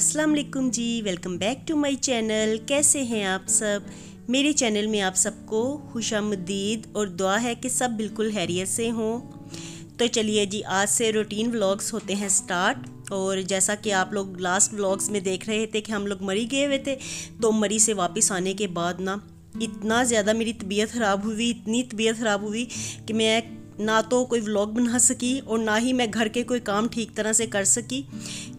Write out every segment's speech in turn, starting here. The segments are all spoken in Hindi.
अस्सलाम वालेकुम जी, welcome back to my channel. कैसे हैं आप सब? मेरे चैनल में आप सबको खुशामदीद और दुआ है कि सब बिल्कुल खैरियत से हों। तो चलिए जी, आज से रूटीन व्लॉग्स होते हैं स्टार्ट। और जैसा कि आप लोग लास्ट व्लॉग्स में देख रहे थे कि हम लोग मरी गए हुए थे, तो मरी से वापस आने के बाद ना इतना ज़्यादा मेरी तबीयत ख़राब हुई, इतनी तबीयत ख़राब हुई कि मैं ना तो कोई व्लॉग बना सकी और ना ही मैं घर के कोई काम ठीक तरह से कर सकी,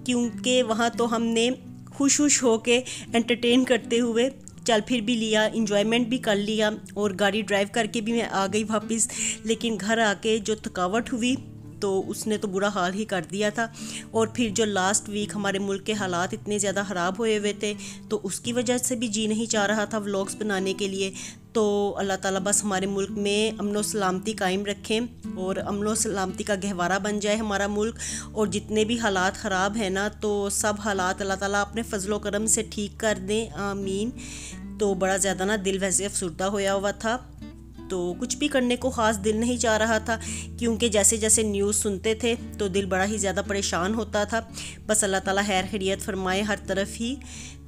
क्योंकि वहाँ तो हमने खुश होके एंटरटेन करते हुए चल फिर भी लिया, इंजॉयमेंट भी कर लिया और गाड़ी ड्राइव करके भी मैं आ गई वापस। लेकिन घर आके जो थकावट हुई तो उसने तो बुरा हाल ही कर दिया था। और फिर जो लास्ट वीक हमारे मुल्क के हालात इतने ज़्यादा ख़राब हुए हुए थे, तो उसकी वजह से भी जी नहीं चाह रहा था व्लॉग्स बनाने के लिए। तो अल्लाह ताला बस हमारे मुल्क में अमन व सलामती कायम रखें और अमन व सलामती का गहवारा बन जाए हमारा मुल्क। और जितने भी हालात ख़राब हैं ना, तो सब हालात अल्लाह ताला अपने फ़ज़लो करम से ठीक कर दें, आमीन। तो बड़ा ज़्यादा ना दिल वैसे अफसुर्दा होया हुआ था, तो कुछ भी करने को ख़ास दिल नहीं चाह रहा था, क्योंकि जैसे जैसे न्यूज़ सुनते थे तो दिल बड़ा ही ज़्यादा परेशान होता था। बस अल्लाह ताला खैर खैरियत फरमाए हर तरफ ही।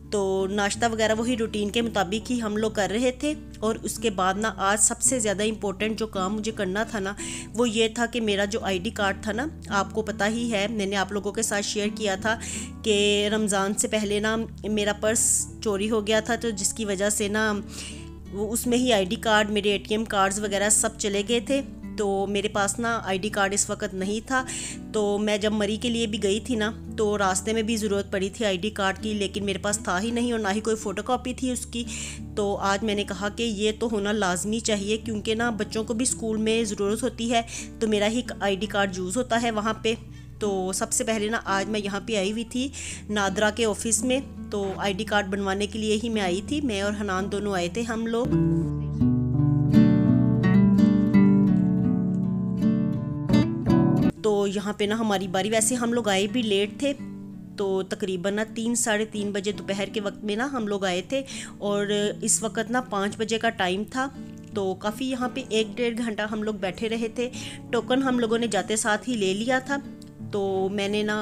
तो नाश्ता वगैरह वही रूटीन के मुताबिक ही हम लोग कर रहे थे। और उसके बाद ना आज सबसे ज़्यादा इम्पोर्टेंट जो काम मुझे करना था ना, वो ये था कि मेरा जो आईडी कार्ड था ना, आपको पता ही है, मैंने आप लोगों के साथ शेयर किया था कि रमज़ान से पहले ना मेरा पर्स चोरी हो गया था, तो जिसकी वजह से ना वो उसमें ही आईडी कार्ड, मेरे एटीएम कार्ड्स वगैरह सब चले गए थे। तो मेरे पास ना आईडी कार्ड इस वक्त नहीं था। तो मैं जब मरी के लिए भी गई थी ना, तो रास्ते में भी ज़रूरत पड़ी थी आईडी कार्ड की, लेकिन मेरे पास था ही नहीं और ना ही कोई फ़ोटोकॉपी थी उसकी। तो आज मैंने कहा कि ये तो होना लाजमी चाहिए, क्योंकि ना बच्चों को भी स्कूल में ज़रूरत होती है, तो मेरा ही आईडी कार्ड यूज़ होता है वहाँ पे। तो सबसे पहले ना आज मैं यहाँ पे आई हुई थी नादरा के ऑफ़िस में, तो आईडी कार्ड बनवाने के लिए ही मैं आई थी। मैं और हनान दोनों आए थे हम लोग। तो यहाँ पे ना हमारी बारी, वैसे हम लोग आए भी लेट थे, तो तकरीबन ना 3 साढ़े 3 बजे दोपहर के वक्त में ना हम लोग आए थे। और इस वक्त ना 5 बजे का टाइम था। तो काफ़ी यहाँ पे 1-1.5 घंटा हम लोग बैठे रहे थे। टोकन हम लोगों ने जाते साथ ही ले लिया था। तो मैंने ना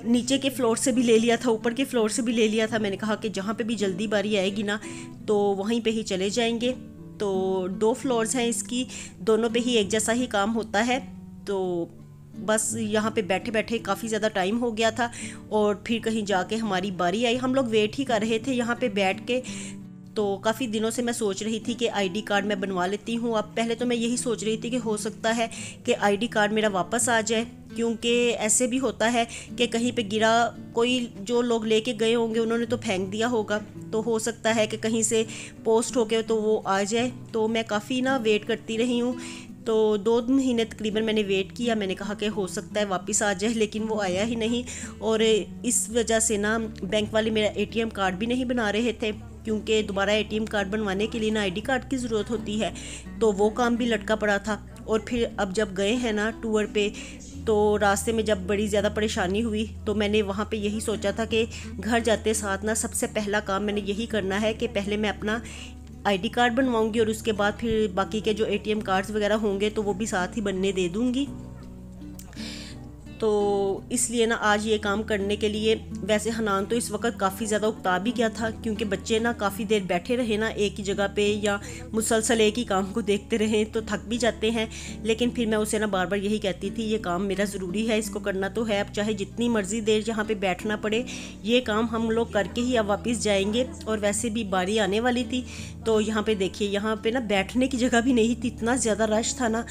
नीचे के फ्लोर से भी ले लिया था, ऊपर के फ्लोर से भी ले लिया था। मैंने कहा कि जहाँ पे भी जल्दी बारी आएगी ना, तो वहीं पे ही चले जाएंगे। तो 2 फ्लोर्स हैं इसकी, दोनों पे ही एक जैसा ही काम होता है। तो बस यहाँ पे बैठे बैठे काफ़ी ज़्यादा टाइम हो गया था और फिर कहीं जाके हमारी बारी आई। हम लोग वेट ही कर रहे थे यहाँ पे बैठ के। तो काफ़ी दिनों से मैं सोच रही थी कि आईडी कार्ड मैं बनवा लेती हूँ। अब पहले तो मैं यही सोच रही थी कि हो सकता है कि आईडी कार्ड मेरा वापस आ जाए, क्योंकि ऐसे भी होता है कि कहीं पे गिरा, कोई जो लोग लेके गए होंगे उन्होंने तो फेंक दिया होगा, तो हो सकता है कि कहीं से पोस्ट होके तो वो आ जाए। तो मैं काफ़ी ना वेट करती रही हूँ। तो 2 महीने तकरीबन मैंने वेट किया। मैंने कहा कि हो सकता है वापस आ जाए, लेकिन वो आया ही नहीं। और इस वजह से ना बैंक वाले मेरा एटीएम कार्ड भी नहीं बना रहे थे, क्योंकि दोबारा एटीएम कार्ड बनवाने के लिए ना आईडी कार्ड की ज़रूरत होती है। तो वो काम भी लटका पड़ा था। और फिर अब जब गए हैं ना टूर पे, तो रास्ते में जब बड़ी ज़्यादा परेशानी हुई, तो मैंने वहाँ पे यही सोचा था कि घर जाते साथ ना सबसे पहला काम मैंने यही करना है कि पहले मैं अपना आईडी कार्ड बनवाऊंगी और उसके बाद फिर बाकी के जो एटीएम कार्ड्स वगैरह होंगे तो वो भी साथ ही बनने दे दूंगी। तो इसलिए ना आज ये काम करने के लिए, वैसे हनान तो इस वक्त काफ़ी ज़्यादा उकता भी गया था, क्योंकि बच्चे ना काफ़ी देर बैठे रहे ना एक ही जगह पे या मुसलसल एक ही काम को देखते रहे तो थक भी जाते हैं। लेकिन फिर मैं उसे ना बार बार यही कहती थी, ये काम मेरा ज़रूरी है, इसको करना तो है। अब चाहे जितनी मर्ज़ी देर यहाँ पे बैठना पड़े, ये काम हम लोग करके ही अब वापस जाएंगे। और वैसे भी बारी आने वाली थी। तो यहाँ पे देखिए, यहाँ पे ना बैठने की जगह भी नहीं थी, इतना ज़्यादा रश था ना।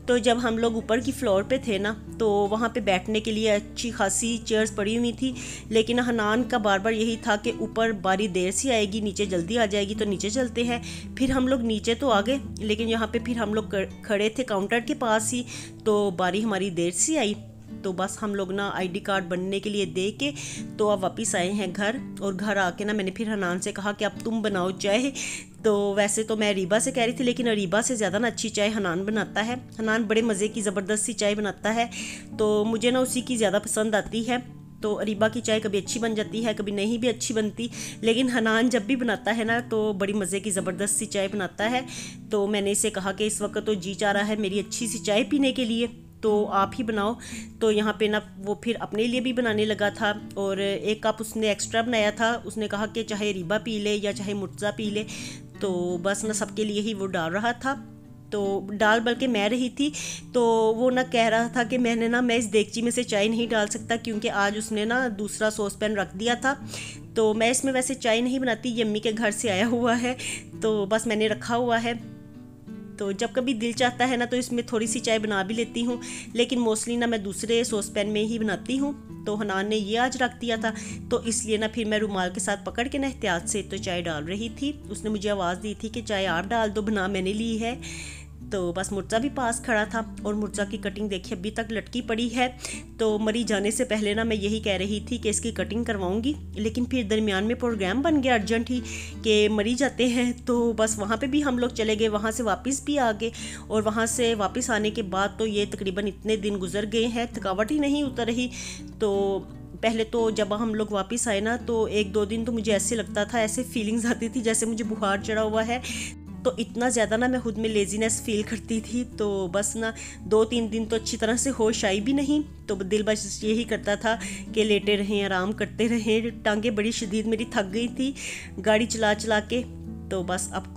तो जब हम लोग ऊपर की फ्लोर पे थे ना, तो वहाँ पे बैठने के लिए अच्छी खासी चेयर्स पड़ी हुई थी। लेकिन हनान का बार बार यही था कि ऊपर बारी देर से आएगी, नीचे जल्दी आ जाएगी, तो नीचे चलते हैं। फिर हम लोग नीचे तो आ गए, लेकिन यहाँ पे फिर हम लोग खड़े थे काउंटर के पास ही, तो बारी हमारी देर से आई। तो बस हम लोग ना आईडी कार्ड बनने के लिए दे के तो अब वापस आए हैं घर। और घर आके ना मैंने फिर हनान से कहा कि अब तुम बनाओ चाय। तो वैसे तो मैं अरीबा से कह रही थी, लेकिन अरीबा से ज़्यादा ना अच्छी चाय हनान बनाता है। हनान बड़े मज़े की ज़बरदस्त सी चाय बनाता है, तो मुझे ना उसी की ज़्यादा पसंद आती है। तो अरीबा की चाय कभी अच्छी बन जाती है, कभी नहीं भी अच्छी बनती, लेकिन हनान जब भी बनाता है ना तो बड़ी मज़े की ज़बरदस्त सी चाय बनाता है। तो मैंने इसे कहा कि इस वक्त तो जी चाह रहा है मेरी अच्छी सी चाय पीने के लिए। तो आप ही बनाओ। तो यहाँ पे ना वो फिर अपने लिए भी बनाने लगा था और एक कप उसने एक्स्ट्रा बनाया था। उसने कहा कि चाहे रीबा पी ले या चाहे मुर्तज़ा पी ले, तो बस ना सबके लिए ही वो डाल रहा था। तो डाल बल्कि मैं रही थी, तो वो ना कह रहा था कि मैं इस देगची में से चाय नहीं डाल सकता, क्योंकि आज उसने ना दूसरा सॉस पैन रख दिया था। तो मैं इसमें वैसे चाय नहीं बनाती, ये अम्मी के घर से आया हुआ है, तो बस मैंने रखा हुआ है। तो जब कभी दिल चाहता है ना तो इसमें थोड़ी सी चाय बना भी लेती हूँ, लेकिन मोस्टली ना मैं दूसरे सॉस पैन में ही बनाती हूँ। तो हनान ने ये आज रख दिया था, तो इसलिए ना फिर मैं रुमाल के साथ पकड़ के ना एहतियात से तो चाय डाल रही थी। उसने मुझे आवाज़ दी थी कि चाय आप डाल दो, बना मैंने ली है। तो बस मुर्जा भी पास खड़ा था और मुर्जा की कटिंग देखिए अभी तक लटकी पड़ी है। तो मरी जाने से पहले ना मैं यही कह रही थी कि इसकी कटिंग करवाऊंगी, लेकिन फिर दरमियान में प्रोग्राम बन गया अर्जेंट ही कि मरी जाते हैं। तो बस वहाँ पे भी हम लोग चले गए, वहाँ से वापस भी आ गए, और वहाँ से वापस आने के बाद तो ये तकरीबन इतने दिन गुजर गए हैं, थकावट ही नहीं उतर रही। तो पहले तो जब हम लोग वापस आए ना तो 1-2 दिन तो मुझे ऐसे लगता था, ऐसे फीलिंग्स आती थी जैसे मुझे बुखार चढ़ा हुआ है। तो इतना ज़्यादा ना मैं खुद में लेजीनेस फील करती थी। तो बस ना 2-3 दिन तो अच्छी तरह से होश आई भी नहीं। तो दिल बस यही करता था कि लेटे रहें, आराम करते रहें। टांगें बड़ी शदीद मेरी थक गई थी गाड़ी चला चला के। तो बस अब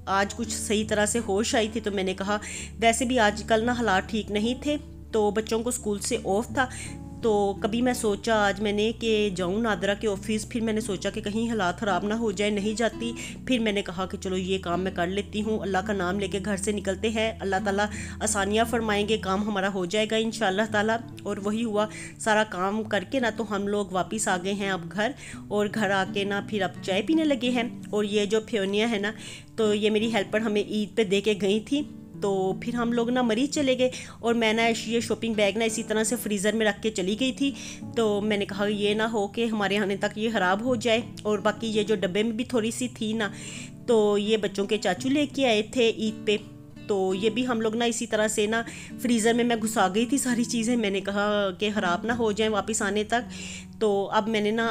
आज कुछ सही तरह से होश आई थी। तो मैंने कहा, वैसे भी आजकल ना हालात ठीक नहीं थे, तो बच्चों को स्कूल से ऑफ था। तो कभी मैं सोचा आज मैंने कि जाऊं नादरा के ऑफिस, फिर मैंने सोचा कि कहीं हालात ख़राब ना हो जाए, नहीं जाती। फिर मैंने कहा कि चलो ये काम मैं कर लेती हूँ, अल्लाह का नाम लेके घर से निकलते हैं, अल्लाह ताला आसानियाँ फरमाएंगे, काम हमारा हो जाएगा इंशाअल्लाह ताला। और वही हुआ, सारा काम करके ना तो हम लोग वापस आ गए हैं अब घर। और घर आके ना फिर अब चाय पीने लगे हैं। और ये जो फ्योनिया है ना, तो ये मेरी हेल्पर हमें ईद पे दे के गई थी। तो फिर हम लोग ना मरीज चले गए, और मैं ना ये शॉपिंग बैग ना इसी तरह से फ्रीज़र में रख के चली गई थी। तो मैंने कहा ये ना हो कि हमारे आने तक ये ख़राब हो जाए। और बाकी ये जो डब्बे में भी थोड़ी सी थी ना, तो ये बच्चों के चाचू लेके आए थे ईद पे। तो ये भी हम लोग ना इसी तरह से ना फ्रीज़र में मैं घुसा गई थी सारी चीज़ें। मैंने कहा कि ख़राब ना हो जाए वापस आने तक। तो अब मैंने ना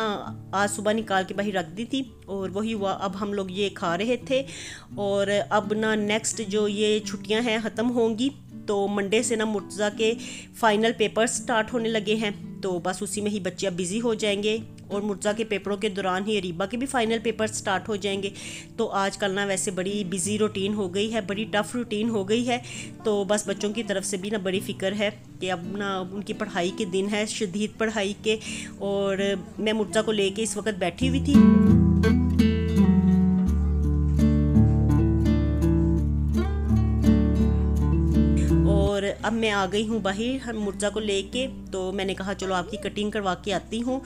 आज सुबह निकाल के बाहर रख दी थी, और वही हुआ, अब हम लोग ये खा रहे थे। और अब ना नेक्स्ट जो ये छुट्टियां हैं ख़त्म होंगी, तो मंडे से ना मुर्तज़ा के फ़ाइनल पेपर्स स्टार्ट होने लगे हैं। तो बस उसी में ही बच्चे अब बिज़ी हो जाएंगे, और मुर्तज़ा के पेपरों के दौरान ही अरीबा के भी फ़ाइनल पेपर स्टार्ट हो जाएंगे। तो आजकल ना वैसे बड़ी बिज़ी रूटीन हो गई है, बड़ी टफ़ रूटीन हो गई है। तो बस बच्चों की तरफ से भी ना बड़ी फ़िक्र है कि अब ना उनकी पढ़ाई के दिन है, शदीद पढ़ाई के। और मैं मुर्तज़ा को लेके इस वक्त बैठी हुई थी। और अब मैं आ गई हूँ बाहर मुर्तज़ा को लेके। तो मैंने कहा चलो आपकी कटिंग करवा के आती हूँ।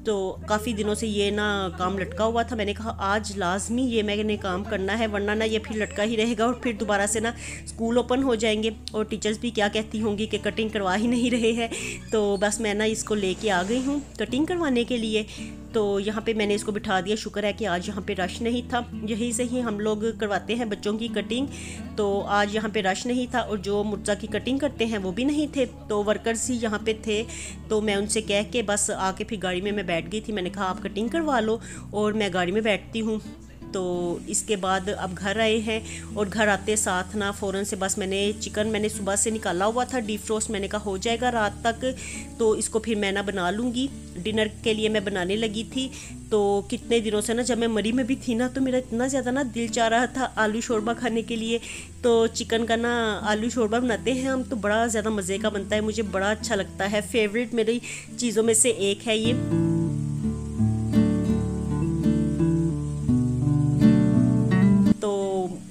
तो काफ़ी दिनों से ये ना काम लटका हुआ था, मैंने कहा आज लाजमी ये मैंने काम करना है, वरना ना ये फिर लटका ही रहेगा, और फिर दोबारा से ना स्कूल ओपन हो जाएंगे और टीचर्स भी क्या कहती होंगी कि कटिंग करवा ही नहीं रहे हैं। तो बस मैं ना इसको लेके आ गई हूँ कटिंग करवाने के लिए। तो यहाँ पे मैंने इसको बिठा दिया, शुक्र है कि आज यहाँ पे रश नहीं था। यहीं से ही हम लोग करवाते हैं बच्चों की कटिंग, तो आज यहाँ पे रश नहीं था, और जो मुर्तज़ा की कटिंग करते हैं वो भी नहीं थे, तो वर्कर्स ही यहाँ पे थे। तो मैं उनसे कह के बस आके फिर गाड़ी में मैं बैठ गई थी। मैंने कहा आप कटिंग करवा लो, और मैं गाड़ी में बैठती हूँ। तो इसके बाद अब घर आए हैं, और घर आते साथ ना फ़ौरन से बस चिकन मैंने सुबह से निकाला हुआ था डीप फ्रोस्ट, मैंने कहा हो जाएगा रात तक, तो इसको फिर मैं ना बना लूँगी। डिनर के लिए मैं बनाने लगी थी। तो कितने दिनों से ना जब मैं मरी में भी थी ना, तो मेरा इतना ज़्यादा ना दिल चाह रहा था आलू शोरबा खाने के लिए। तो चिकन का ना आलू शोरबा बनाते हैं हम, तो बड़ा ज़्यादा मज़े का बनता है, मुझे बड़ा अच्छा लगता है, फेवरेट मेरी चीज़ों में से एक है ये।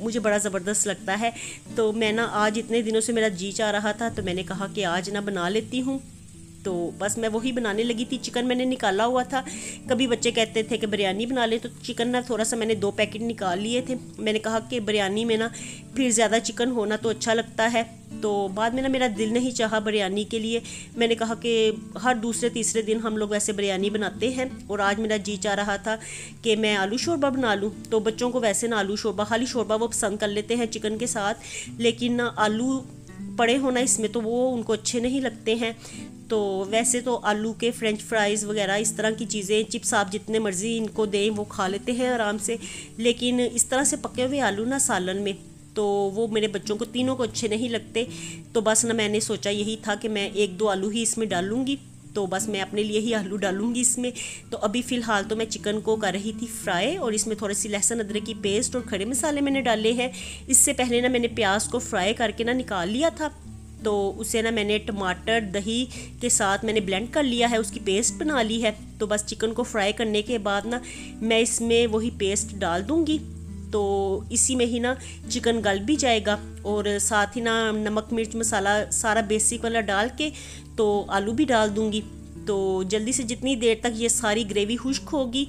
मुझे बड़ा ज़बरदस्त लगता है। तो मैं ना आज इतने दिनों से मेरा जी चाह रहा था, तो मैंने कहा कि आज ना बना लेती हूँ। तो बस मैं वही बनाने लगी थी। चिकन मैंने निकाला हुआ था, कभी बच्चे कहते थे कि बिरयानी बना ले, तो चिकन ना थोड़ा सा मैंने 2 पैकेट निकाल लिए थे। मैंने कहा कि बिरयानी में ना फिर ज़्यादा चिकन होना तो अच्छा लगता है। तो बाद में ना मेरा दिल नहीं चाहा बिरयानी के लिए। मैंने कहा कि हर दूसरे तीसरे दिन हम लोग वैसे बिरयानी बनाते हैं, और आज मेरा जी चाह रहा था कि मैं आलू शोरबा बना लूँ। तो बच्चों को वैसे ना आलू शोरबा, खाली शोरबा वो पसंद कर लेते हैं चिकन के साथ, लेकिन ना आलू पड़े होना इसमें तो वो उनको अच्छे नहीं लगते हैं। तो वैसे तो आलू के फ्रेंच फ्राइज़ वगैरह इस तरह की चीज़ें, चिप्स आप जितने मर्ज़ी इनको दें वो खा लेते हैं आराम से, लेकिन इस तरह से पके हुए आलू ना सालन में तो वो मेरे बच्चों को तीनों को अच्छे नहीं लगते। तो बस ना मैंने सोचा यही था कि मैं 1-2 आलू ही इसमें डालूँगी, तो बस मैं अपने लिए ही आलू डालूँगी इसमें। तो अभी फ़िलहाल तो मैं चिकन को कर रही थी फ्राई, और इसमें थोड़ी सी लहसुन अदरक की पेस्ट और खड़े मसाले मैंने डाले हैं। इससे पहले ना मैंने प्याज को फ्राई करके ना निकाल लिया था, तो उसे ना मैंने टमाटर दही के साथ मैंने ब्लेंड कर लिया है, उसकी पेस्ट बना ली है। तो बस चिकन को फ्राई करने के बाद ना मैं इसमें वही पेस्ट डाल दूँगी, तो इसी में ही ना चिकन गल भी जाएगा। और साथ ही ना नमक मिर्च मसाला सारा बेसिक वाला डाल के तो आलू भी डाल दूँगी। तो जल्दी से जितनी देर तक ये सारी ग्रेवी खुश्क होगी,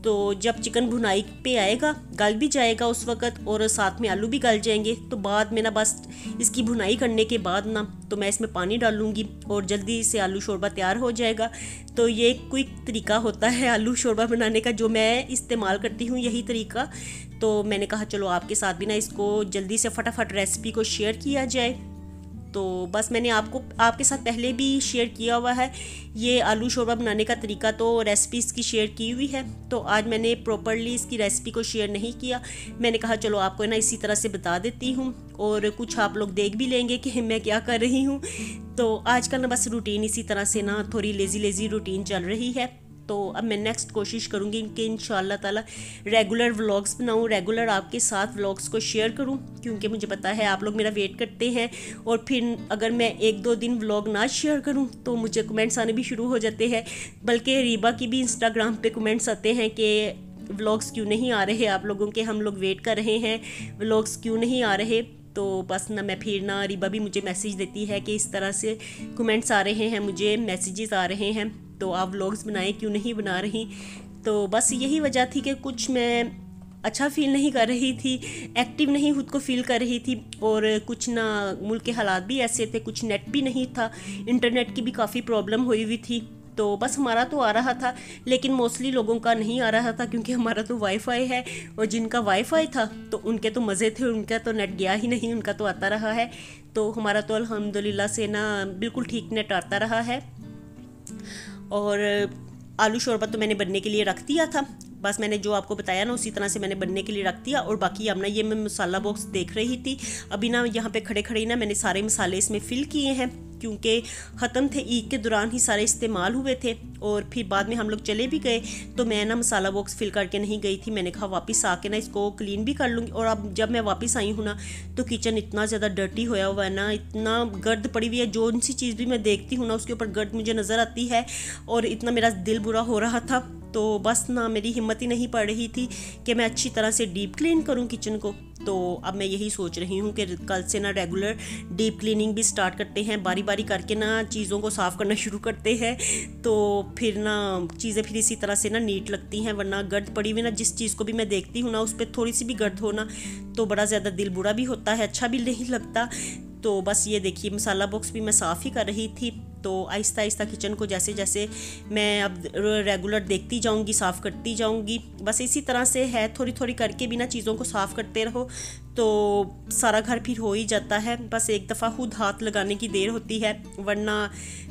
तो जब चिकन भुनाई पे आएगा गल भी जाएगा उस वक़्त, और साथ में आलू भी गल जाएंगे। तो बाद में ना बस इसकी भुनाई करने के बाद ना तो मैं इसमें पानी डालूँगी और जल्दी से आलू शोरबा तैयार हो जाएगा। तो ये क्विक तरीका होता है आलू शोरबा बनाने का, जो मैं इस्तेमाल करती हूँ यही तरीका। तो मैंने कहा चलो आपके साथ भी ना इसको जल्दी से फटाफट रेसिपी को शेयर किया जाए। तो बस मैंने आपके साथ पहले भी शेयर किया हुआ है ये आलू शोरबा बनाने का तरीका, तो रेसिपी इसकी शेयर की हुई है। तो आज मैंने प्रॉपरली इसकी रेसिपी को शेयर नहीं किया, मैंने कहा चलो आपको ना इसी तरह से बता देती हूँ, और कुछ आप लोग देख भी लेंगे कि मैं क्या कर रही हूँ। तो आजकल ना बस रूटीन इसी तरह से ना थोड़ी लेज़ी रूटीन चल रही है। तो अब मैं नेक्स्ट कोशिश करूँगी कि इंशाल्लाह ताला रेगुलर व्लॉग्स बनाऊँ, रेगुलर आपके साथ व्लॉग्स को शेयर करूँ, क्योंकि मुझे पता है आप लोग मेरा वेट करते हैं। और फिर अगर मैं 1-2 दिन व्लॉग ना शेयर करूँ तो मुझे कमेंट्स आने भी शुरू हो जाते हैं, बल्कि रीबा की भी इंस्टाग्राम पे कमेंट्स आते हैं कि व्लॉग्स क्यों नहीं आ रहे आप लोगों के, हम लोग वेट कर रहे हैं, व्लॉग्स क्यों नहीं आ रहे। तो बस ना मैं फिर ना रीबा भी मुझे मैसेज देती है कि इस तरह से कमेंट्स आ रहे हैं, मुझे मैसेजेस आ रहे हैं, तो आप व्लॉग्स बनाएं, क्यों नहीं बना रही। तो बस यही वजह थी कि कुछ मैं अच्छा फील नहीं कर रही थी, एक्टिव नहीं खुद को फील कर रही थी, और कुछ ना मुल्क के हालात भी ऐसे थे, कुछ नेट भी नहीं था, इंटरनेट की भी काफ़ी प्रॉब्लम हुई हुई थी। तो बस हमारा तो आ रहा था, लेकिन मोस्टली लोगों का नहीं आ रहा था, क्योंकि हमारा तो वाईफाई है, और जिनका वाईफाई था तो उनके तो मज़े थे, उनका तो नेट गया ही नहीं, उनका तो आता रहा है। तो हमारा तो अल्हम्दुलिल्लाह से ना बिल्कुल ठीक नेट आता रहा है। और आलू शोरबा तो मैंने बनने के लिए रख दिया था, बस मैंने जो आपको बताया ना उसी तरह से मैंने बनने के लिए रख दिया। और बाकी अब ना ये मैं मसाला बॉक्स देख रही थी, अभी ना यहाँ पे खड़े खड़े ना मैंने सारे मसाले इसमें फ़िल किए हैं, क्योंकि ख़त्म थे, ईद के दौरान ही सारे इस्तेमाल हुए थे, और फिर बाद में हम लोग चले भी गए, तो मैं ना मसाला बॉक्स फिल करके नहीं गई थी। मैंने कहा वापस आके ना इसको क्लीन भी कर लूँगी। और अब जब मैं वापस आई हूँ ना तो किचन इतना ज़्यादा डर्टी होया हुआ है ना, इतना गर्द पड़ी हुई है, जो सी चीज़ भी मैं देखती हूँ ना उसके ऊपर गर्द मुझे नज़र आती है, और इतना मेरा दिल बुरा हो रहा था। तो बस ना मेरी हिम्मत ही नहीं पड़ रही थी कि मैं अच्छी तरह से डीप क्लीन करूँ किचन को। तो अब मैं यही सोच रही हूँ कि कल से ना रेगुलर डीप क्लीनिंग भी स्टार्ट करते हैं, बारी बारी करके ना चीज़ों को साफ़ करना शुरू करते हैं, तो फिर ना चीज़ें फिर इसी तरह से ना नीट लगती हैं। वरना गर्द पड़ी हुई ना जिस चीज़ को भी मैं देखती हूँ ना उस पर थोड़ी सी भी गर्द हो ना तो बड़ा ज़्यादा दिल बुरा भी होता है, अच्छा भी नहीं लगता। तो बस ये देखिए मसाला बॉक्स भी मैं साफ़ ही कर रही थी। तो आहिस्ता आहिस्ता किचन को जैसे जैसे मैं अब रेगुलर देखती जाऊंगी, साफ़ करती जाऊंगी, बस इसी तरह से है, थोड़ी थोड़ी करके बिना चीज़ों को साफ़ करते रहो तो सारा घर फिर हो ही जाता है। बस एक दफ़ा खुद हाथ लगाने की देर होती है, वरना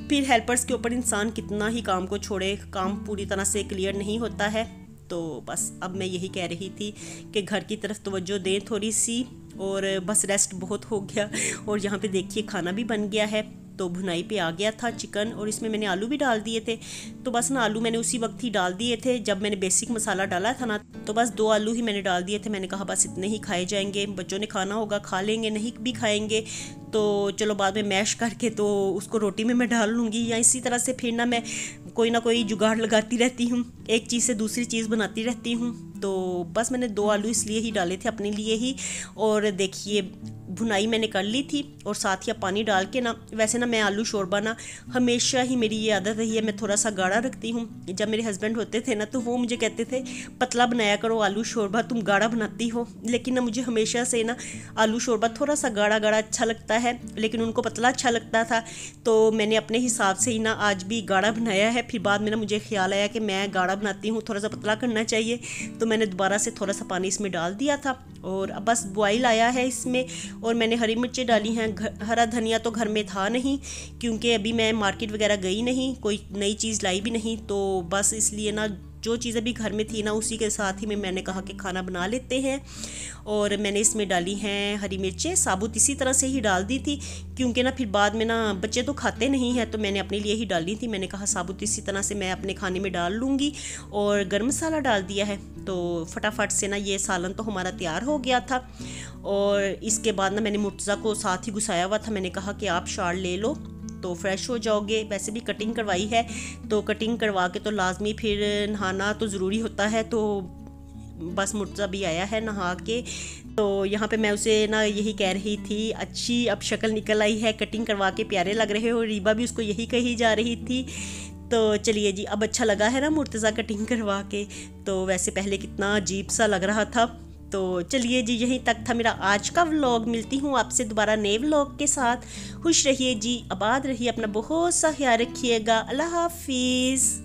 फिर हेल्पर्स के ऊपर इंसान कितना ही काम को छोड़े, काम पूरी तरह से क्लियर नहीं होता है। तो बस अब मैं यही कह रही थी कि घर की तरफ तवज्जो दें थोड़ी सी, और बस रेस्ट बहुत हो गया। और यहाँ पे देखिए खाना भी बन गया है, तो भुनाई पे आ गया था चिकन, और इसमें मैंने आलू भी डाल दिए थे। तो बस ना आलू मैंने उसी वक्त ही डाल दिए थे जब मैंने बेसिक मसाला डाला था ना, तो बस 2 आलू ही मैंने डाल दिए थे। मैंने कहा बस इतने ही खाए जाएंगे, बच्चों ने खाना होगा खा लेंगे, नहीं भी खाएंगे तो चलो बाद में मैश करके तो उसको रोटी में मैं डाल लूँगी, या इसी तरह से फिर ना कोई जुगाड़ लगाती रहती हूँ, एक चीज़ से दूसरी चीज़ बनाती रहती हूँ। तो बस मैंने 2 आलू इसलिए ही डाले थे अपने लिए ही। और देखिए भुनाई मैंने कर ली थी, और साथ ही पानी डाल के ना, वैसे ना मैं आलू शोरबा ना हमेशा ही मेरी ये आदत रही है, मैं थोड़ा सा गाढ़ा रखती हूँ। जब मेरे हस्बैंड होते थे ना तो वो मुझे कहते थे पतला बनाया करो आलू शोरबा, तुम गाढ़ा बनाती हो। लेकिन ना मुझे हमेशा से ना आलू शोरबा थोड़ा सा गाढ़ा गाढ़ा अच्छा लगता है, लेकिन उनको पतला अच्छा लगता था, तो मैंने अपने हिसाब से ही ना आज भी गाढ़ा बनाया है। फिर बाद में ना मुझे ख्याल आया कि मैं गाढ़ा बनाती हूँ, थोड़ा सा पतला करना चाहिए, तो मैंने दोबारा से थोड़ा सा पानी इसमें डाल दिया था, और अब बस बॉयल आया है इसमें। और मैंने हरी मिर्चें डाली हैं, हरा धनिया तो घर में था नहीं, क्योंकि अभी मैं मार्केट वगैरह गई नहीं, कोई नई चीज़ लाई भी नहीं, तो बस इसलिए ना जो चीज़ें भी घर में थी ना उसी के साथ ही मैंने कहा कि खाना बना लेते हैं। और मैंने इसमें डाली हैं हरी मिर्चें, साबुत इसी तरह से ही डाल दी थी क्योंकि ना फिर बाद में ना बच्चे तो खाते नहीं हैं, तो मैंने अपने लिए ही डाली थी। मैंने कहा साबुत इसी तरह से मैं अपने खाने में डाल लूँगी। और गर्म मसाला डाल दिया है, तो फटाफट से ना ये सालन तो हमारा तैयार हो गया था। और इसके बाद ना मैंने मुर्तज़ा को साथ ही घुसाया हुआ था, मैंने कहा कि आप शाल ले लो तो फ्रेश हो जाओगे। वैसे भी कटिंग करवाई है तो कटिंग करवा के तो लाजमी फिर नहाना तो ज़रूरी होता है। तो बस मुर्तज़ा भी आया है नहा के, तो यहाँ पे मैं उसे ना यही कह रही थी, अच्छी अब शक्ल निकल आई है, कटिंग करवा के प्यारे लग रहे हो। रीबा भी उसको यही कही जा रही थी। तो चलिए जी, अब अच्छा लगा है ना मुर्तज़ा कटिंग करवा के। तो वैसे पहले कितना अजीब सा लग रहा था। तो चलिए जी, यहीं तक था मेरा आज का व्लॉग। मिलती हूँ आपसे दोबारा नए व्लॉग के साथ। खुश रहिए जी, आबाद रहिए, अपना बहुत सा ख्याल रखिएगा। अल्लाह हाफिज़।